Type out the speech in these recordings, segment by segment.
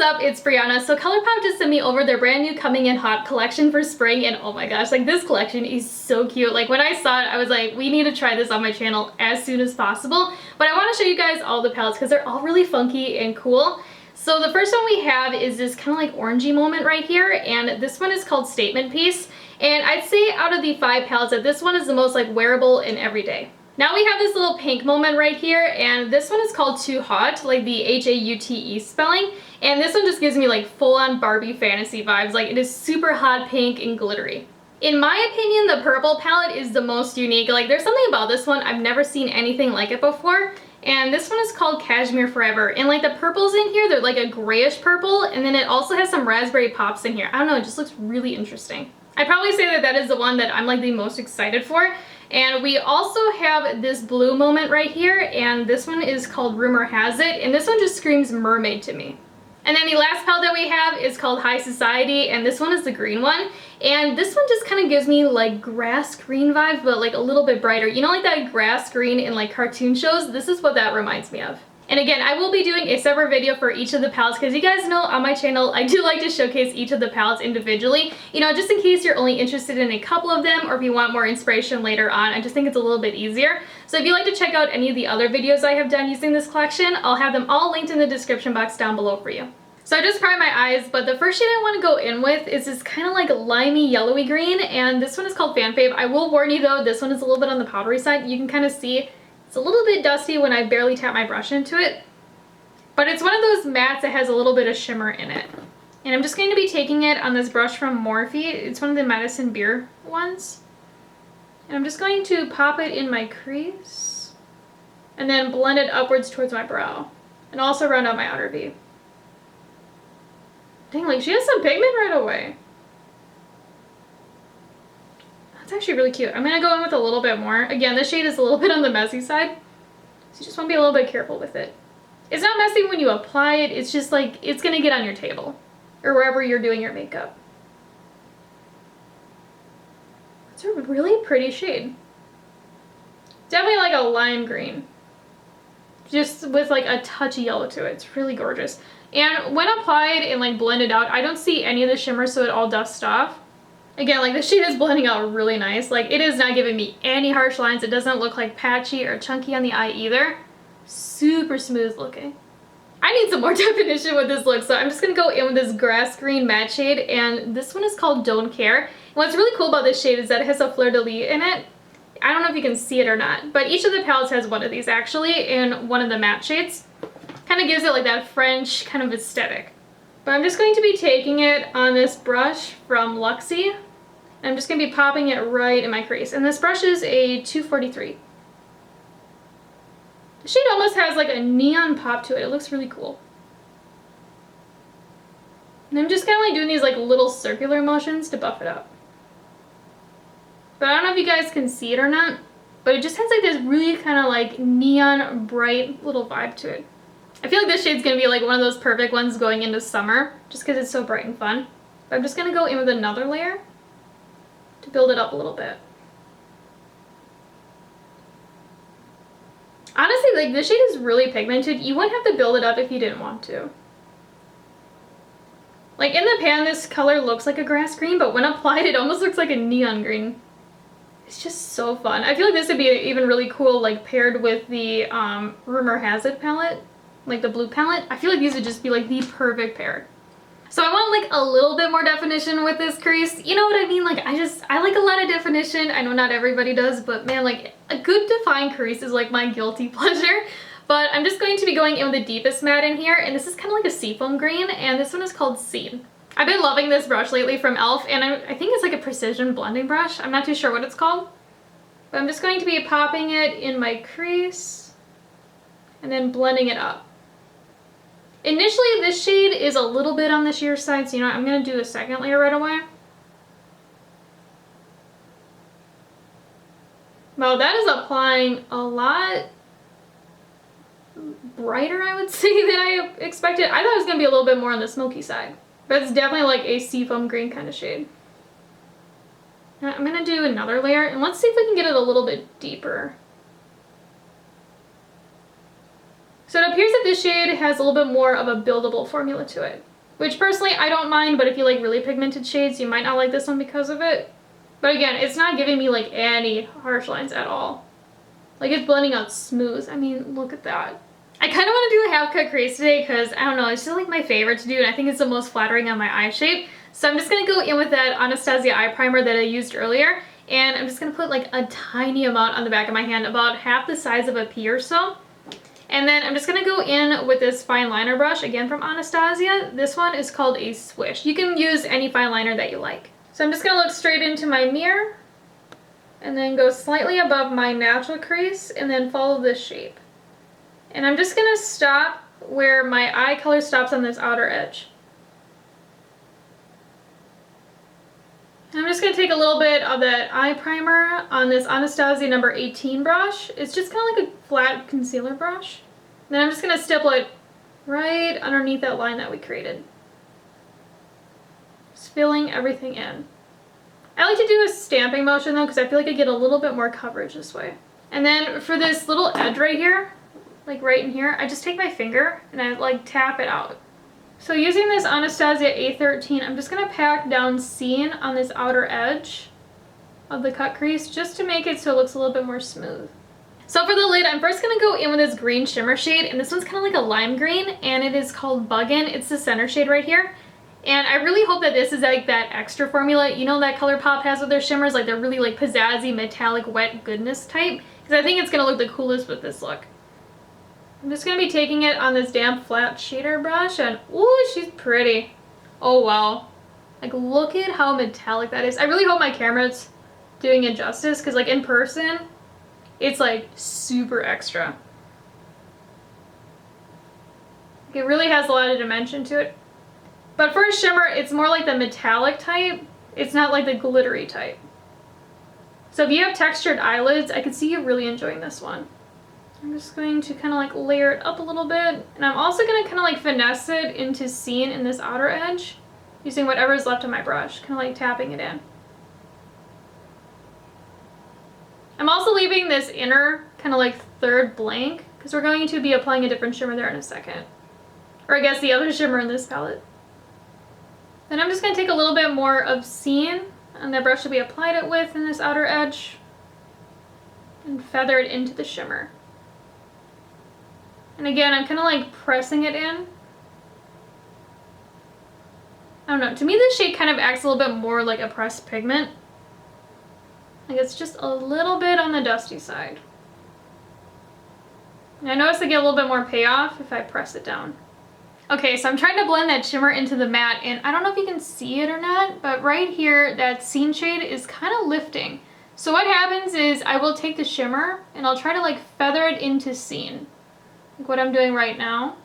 up? It's Breyonna. So Colourpop just sent me over their brand new Coming In Haute collection for spring, and oh my gosh, like this collection is so cute. Like when I saw it, I was like, we need to try this on my channel as soon as possible. But I want to show you guys all the palettes because they're all really funky and cool. So the first one we have is this kind of like orangey moment right here, and this one is called Statement Piece. And I'd say out of the 5 palettes that this one is the most like wearable and everyday. Now we have this little pink moment right here, and this one is called Too Hot, like the H-A-U-T-E spelling. And this one just gives me like full-on Barbie fantasy vibes. Like it is super hot pink and glittery. In my opinion, the purple palette is the most unique. Like there's something about this one, I've never seen anything like it before. And this one is called Cashmere Forever. And like the purples in here, they're like a grayish purple, and then it also has some raspberry pops in here. I don't know, it just looks really interesting. I'd probably say that that is the one that I'm like the most excited for. And we also have this blue moment right here, and this one is called Rumor Has It, and this one just screams mermaid to me. And then the last palette that we have is called High Society, and this one is the green one. And this one just kind of gives me like grass green vibes, but like a little bit brighter. You know, like that grass green in like cartoon shows? This is what that reminds me of. And again, I will be doing a separate video for each of the palettes because you guys know on my channel, I do like to showcase each of the palettes individually. You know, just in case you're only interested in a couple of them or if you want more inspiration later on, I just think it's a little bit easier. So if you'd like to check out any of the other videos I have done using this collection, I'll have them all linked in the description box down below for you. So I just primed my eyes, but the first shade I want to go in with is this kind of like limey yellowy green, and this one is called Fan Fave. I will warn you though, this one is a little bit on the powdery side. You can kind of see it's a little bit dusty when I barely tap my brush into it. But it's one of those mattes that has a little bit of shimmer in it. And I'm just going to be taking it on this brush from Morphe. It's one of the Madison Beer ones. And I'm just going to pop it in my crease. And then blend it upwards towards my brow. And also round out my outer V. Dang, like she has some pigment right away. That's actually really cute. I'm going to go in with a little bit more. Again, this shade is a little bit on the messy side. So you just want to be a little bit careful with it. It's not messy when you apply it, it's just like, it's gonna get on your table or wherever you're doing your makeup. It's a really pretty shade. Definitely like a lime green. Just with like a touch of yellow to it. It's really gorgeous. And when applied and like blended out, I don't see any of the shimmer, so it all dusts off. Again, like the shade is blending out really nice. Like it is not giving me any harsh lines. It doesn't look like patchy or chunky on the eye either. Super smooth looking. I need some more definition with this look, so I'm just gonna go in with this grass green matte shade, and this one is called Don't Care. And what's really cool about this shade is that it has a fleur-de-lis in it. I don't know if you can see it or not, but each of the palettes has one of these actually in one of the matte shades. Kind of gives it like that French kind of aesthetic. But I'm just going to be taking it on this brush from Luxie, and I'm just gonna be popping it right in my crease. And this brush is a 243. The shade almost has like a neon pop to it. It looks really cool. And I'm just kind of like doing these like little circular motions to buff it up. But I don't know if you guys can see it or not, but it just has like this really kind of like neon bright little vibe to it. I feel like this shade's going to be like one of those perfect ones going into summer just because it's so bright and fun. But I'm just going to go in with another layer to build it up a little bit. Honestly, like this shade is really pigmented. You wouldn't have to build it up if you didn't want to. Like in the pan, this color looks like a grass green, but when applied, it almost looks like a neon green. It's just so fun. I feel like this would be even really cool, like paired with the Rumor Has It palette, like the blue palette. I feel like these would just be like the perfect pair. So I want like a little bit more definition with this crease. You know what I mean? Like I like a lot of definition. I know not everybody does, but man, like a good defined crease is like my guilty pleasure. But I'm just going to be going in with the deepest matte in here, and this is kind of like a seafoam green, and this one is called Seed. I've been loving this brush lately from e.l.f., and I think it's like a precision blending brush. I'm not too sure what it's called. But I'm just going to be popping it in my crease and then blending it up. Initially, this shade is a little bit on the sheer side, so you know what, I'm going to do a second layer right away. Wow, that is applying a lot brighter, I would say, than I expected. I thought it was going to be a little bit more on the smoky side. But it's definitely like a seafoam green kind of shade. Now I'm going to do another layer, and let's see if we can get it a little bit deeper. So it appears that this shade has a little bit more of a buildable formula to it. which personally I don't mind, but if you like really pigmented shades, you might not like this one because of it. But again, it's not giving me like any harsh lines at all. Like it's blending out smooth. I mean, look at that. I kind of want to do a half cut crease today because I don't know, it's just like my favorite to do, and I think it's the most flattering on my eye shape. So I'm just going to go in with that Anastasia eye primer that I used earlier, and I'm just going to put like a tiny amount on the back of my hand, about half the size of a pea or so. And then I'm just going to go in with this fine liner brush, again from Anastasia. This one is called a Swish. You can use any fine liner that you like. So I'm just going to look straight into my mirror, and then go slightly above my natural crease, and then follow this shape. And I'm just going to stop where my eye color stops on this outer edge. And I'm just going to take a little bit of that eye primer on this Anastasia number 18 brush. It's just kind of like a flat concealer brush. And then I'm just going to stipple it right underneath that line that we created. Just filling everything in. I like to do a stamping motion though, because I feel like I get a little bit more coverage this way. And then for this little edge right here, like right in here, I just take my finger and I like tap it out. So using this Anastasia A13, I'm just going to pack down Scene on this outer edge of the cut crease just to make it so it looks a little bit more smooth. So for the lid, I'm first going to go in with this green shimmer shade, and this one's kind of like a lime green, and it is called Buggin'. It's the center shade right here. And I really hope that this is like that extra formula, you know, that Colourpop has with their shimmers, like they're really like pizzazzy, metallic, wet goodness type, because I think it's going to look the coolest with this look. I'm just going to be taking it on this damp flat shader brush, and ooh, she's pretty. Oh wow. Like look at how metallic that is. I really hope my camera's doing it justice, because like in person, it's like super extra. It really has a lot of dimension to it. But for a shimmer, it's more like the metallic type. It's not like the glittery type. So if you have textured eyelids, I could see you really enjoying this one. I'm just going to kind of like layer it up a little bit. And I'm also going to kind of like finesse it into Scene in this outer edge, using whatever is left of my brush, kind of like tapping it in. I'm also leaving this inner kind of like third blank, because we're going to be applying a different shimmer there in a second. Or I guess the other shimmer in this palette. Then I'm just going to take a little bit more of Scene on that brush that we applied it with in this outer edge, and feather it into the shimmer. And again, I'm kind of like pressing it in. I don't know, to me this shade kind of acts a little bit more like a pressed pigment. Like it's just a little bit on the dusty side. And I notice I get a little bit more payoff if I press it down. Okay, so I'm trying to blend that shimmer into the matte, and I don't know if you can see it or not, but right here, that Scene shade is kind of lifting. So what happens is I will take the shimmer and I'll try to like feather it into Scene, like what I'm doing right now.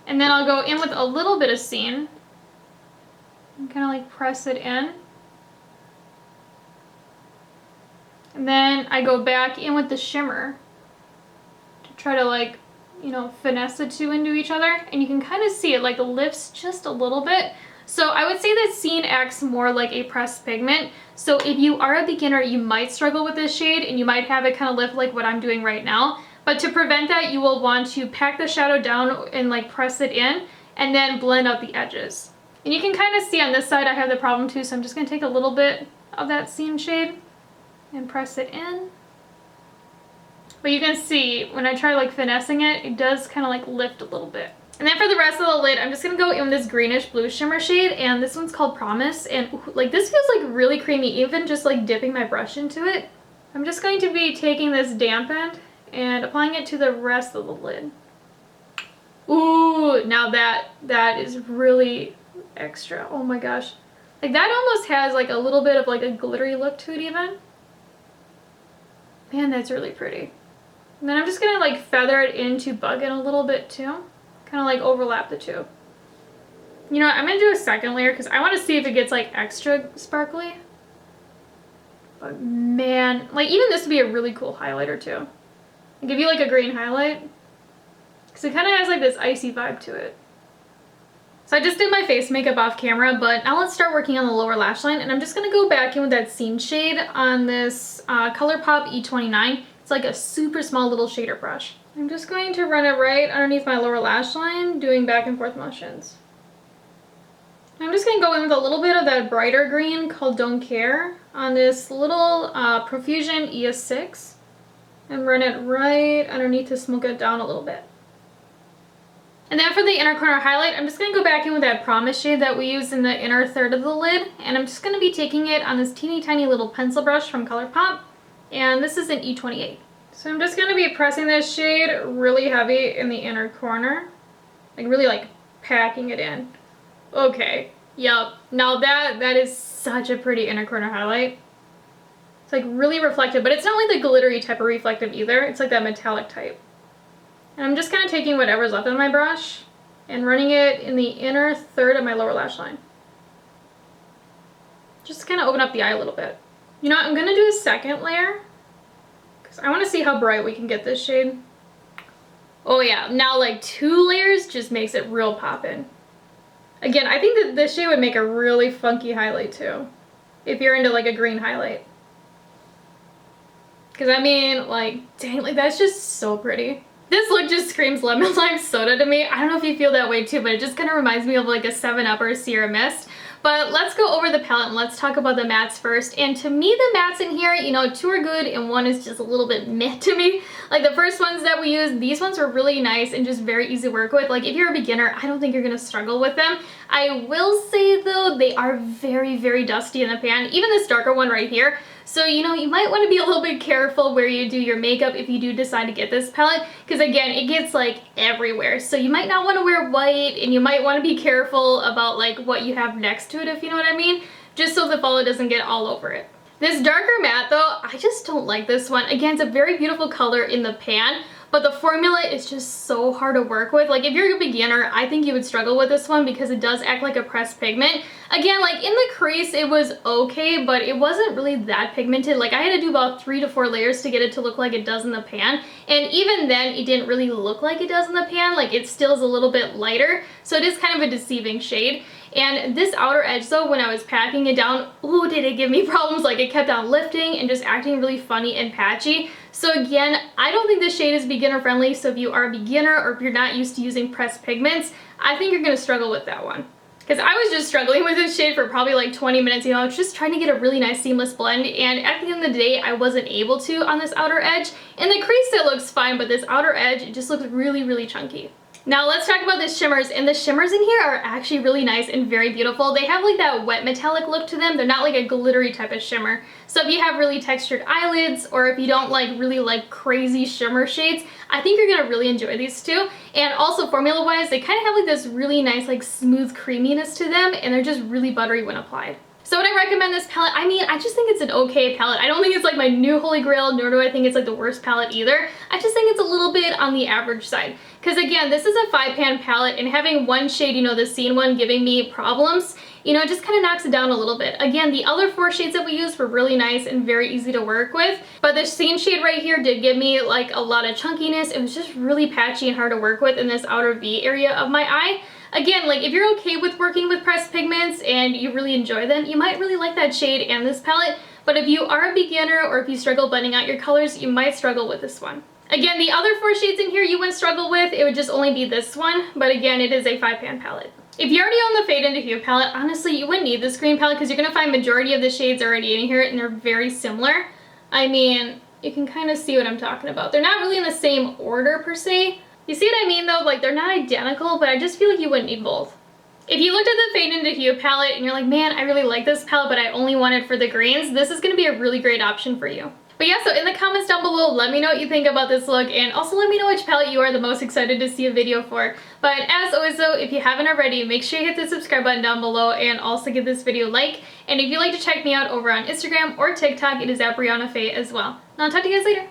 And then I'll go in with a little bit of Scene and kind of like press it in. And then I go back in with the shimmer to try to like, you know, finesse the two into each other, and you can kind of see it like lifts just a little bit. So I would say that Scene acts more like a pressed pigment. So if you are a beginner, you might struggle with this shade and you might have it kind of lift like what I'm doing right now. But to prevent that, you will want to pack the shadow down and like press it in, and then blend out the edges. And you can kind of see on this side I have the problem too, so I'm just going to take a little bit of that Scene shade and press it in. But you can see when I try like finessing it, it does kind of like lift a little bit. And then for the rest of the lid, I'm just going to go in with this greenish blue shimmer shade, and this one's called Promise. And like this feels like really creamy, even just like dipping my brush into it. I'm just going to be taking this damp end and applying it to the rest of the lid. Ooh, now that is really extra. Oh my gosh. Like that almost has like a little bit of like a glittery look to it even. Man, that's really pretty. And then I'm just gonna like feather it into Buggin' a little bit too. Kind of like overlap the two. You know what, I'm gonna do a second layer because I want to see if it gets like extra sparkly. But man, like even this would be a really cool highlighter too. I'll give you like a green highlight. Because it kind of has like this icy vibe to it. So I just did my face makeup off camera, but now let's start working on the lower lash line. And I'm just going to go back in with that Scene shade on this Colourpop E29. It's like a super small little shader brush. I'm just going to run it right underneath my lower lash line, doing back and forth motions. I'm just going to go in with a little bit of that brighter green called Don't Care on this little Profusion ES6 and run it right underneath to smoke it down a little bit. And then for the inner corner highlight, I'm just going to go back in with that Promise shade that we used in the inner third of the lid, and I'm just going to be taking it on this teeny tiny little pencil brush from Colourpop, and this is an E28. So I'm just going to be pressing this shade really heavy in the inner corner, like really like packing it in. Okay, yep, now that is such a pretty inner corner highlight. It's like really reflective, but it's not like the glittery type of reflective either, it's like that metallic type. And I'm just kind of taking whatever's left on my brush and running it in the inner third of my lower lash line. Just to kind of open up the eye a little bit. You know what, I'm going to do a second layer because I want to see how bright we can get this shade. Oh yeah, now like 2 layers just makes it real poppin'. Again, I think that this shade would make a really funky highlight too, if you're into like a green highlight. Because I mean, like, dang, like that's just so pretty. This look just screams lemon lime soda to me. I don't know if you feel that way too, but it just kind of reminds me of like a 7-Up or a Sierra Mist. But let's go over the palette and let's talk about the mattes first. And to me, the mattes in here, you know, 2 are good and 1 is just a little bit meh to me. Like the first ones that we used, these ones were really nice and just very easy to work with. Like if you're a beginner, I don't think you're gonna struggle with them. I will say though, they are very, very dusty in the pan. Even this darker one right here. So, you know, you might want to be a little bit careful where you do your makeup if you do decide to get this palette, because again, it gets like everywhere. So you might not want to wear white, and you might want to be careful about like what you have next to it, if you know what I mean, just so the follow doesn't get all over it. This darker matte though, I just don't like this one. Again, it's a very beautiful color in the pan, but the formula is just so hard to work with. Like if you're a beginner, I think you would struggle with this one because it does act like a pressed pigment. Again, like in the crease, it was okay, but it wasn't really that pigmented. Like I had to do about 3 to 4 layers to get it to look like it does in the pan. And even then, it didn't really look like it does in the pan. Like it still is a little bit lighter. So it is kind of a deceiving shade. And this outer edge though, when I was packing it down, ooh, did it give me problems. Like it kept on lifting and just acting really funny and patchy. So again, I don't think this shade is beginner friendly. So if you are a beginner or if you're not used to using pressed pigments, I think you're gonna struggle with that one. Because I was just struggling with this shade for probably like 20 minutes, you know, I was just trying to get a really nice seamless blend, and at the end of the day, I wasn't able to on this outer edge. In the crease, it looks fine, but this outer edge, it just looks really, really chunky. Now let's talk about the shimmers, and the shimmers in here are actually really nice and very beautiful. They have like that wet metallic look to them. They're not like a glittery type of shimmer. So if you have really textured eyelids, or if you don't like really like crazy shimmer shades, I think you're gonna really enjoy these two. And also formula wise, they kind of have like this really nice like smooth creaminess to them, and they're just really buttery when applied. So would I recommend this palette? I mean, I just think it's an okay palette. I don't think it's like my new holy grail, nor do I think it's like the worst palette either. I just think it's a little bit on the average side. Because again, this is a 5-pan palette, and having one shade, you know, the scene one giving me problems, you know, it just kind of knocks it down a little bit. Again, the other 4 shades that we used were really nice and very easy to work with. But this scene shade right here did give me like a lot of chunkiness. It was just really patchy and hard to work with in this outer V area of my eye. Again, like if you're okay with working with pressed pigments and you really enjoy them, you might really like that shade and this palette. But if you are a beginner or if you struggle blending out your colors, you might struggle with this one. Again, the other 4 shades in here you wouldn't struggle with. It would just only be this one. But again, it is a 5-pan palette. If you already own the Fade Into Hue palette, honestly, you wouldn't need this green palette because you're going to find majority of the shades already in here and they're very similar. I mean, you can kind of see what I'm talking about. They're not really in the same order per se. You see what I mean though? Like they're not identical, but I just feel like you wouldn't need both. If you looked at the Fade Into Hue palette and you're like, man, I really like this palette, but I only want it for the greens, this is going to be a really great option for you. But yeah, so in the comments down below, let me know what you think about this look, and also let me know which palette you are the most excited to see a video for. But as always though, if you haven't already, make sure you hit the subscribe button down below and also give this video a like. And if you'd like to check me out over on Instagram or TikTok, it is at Breyonna as well. And I'll talk to you guys later.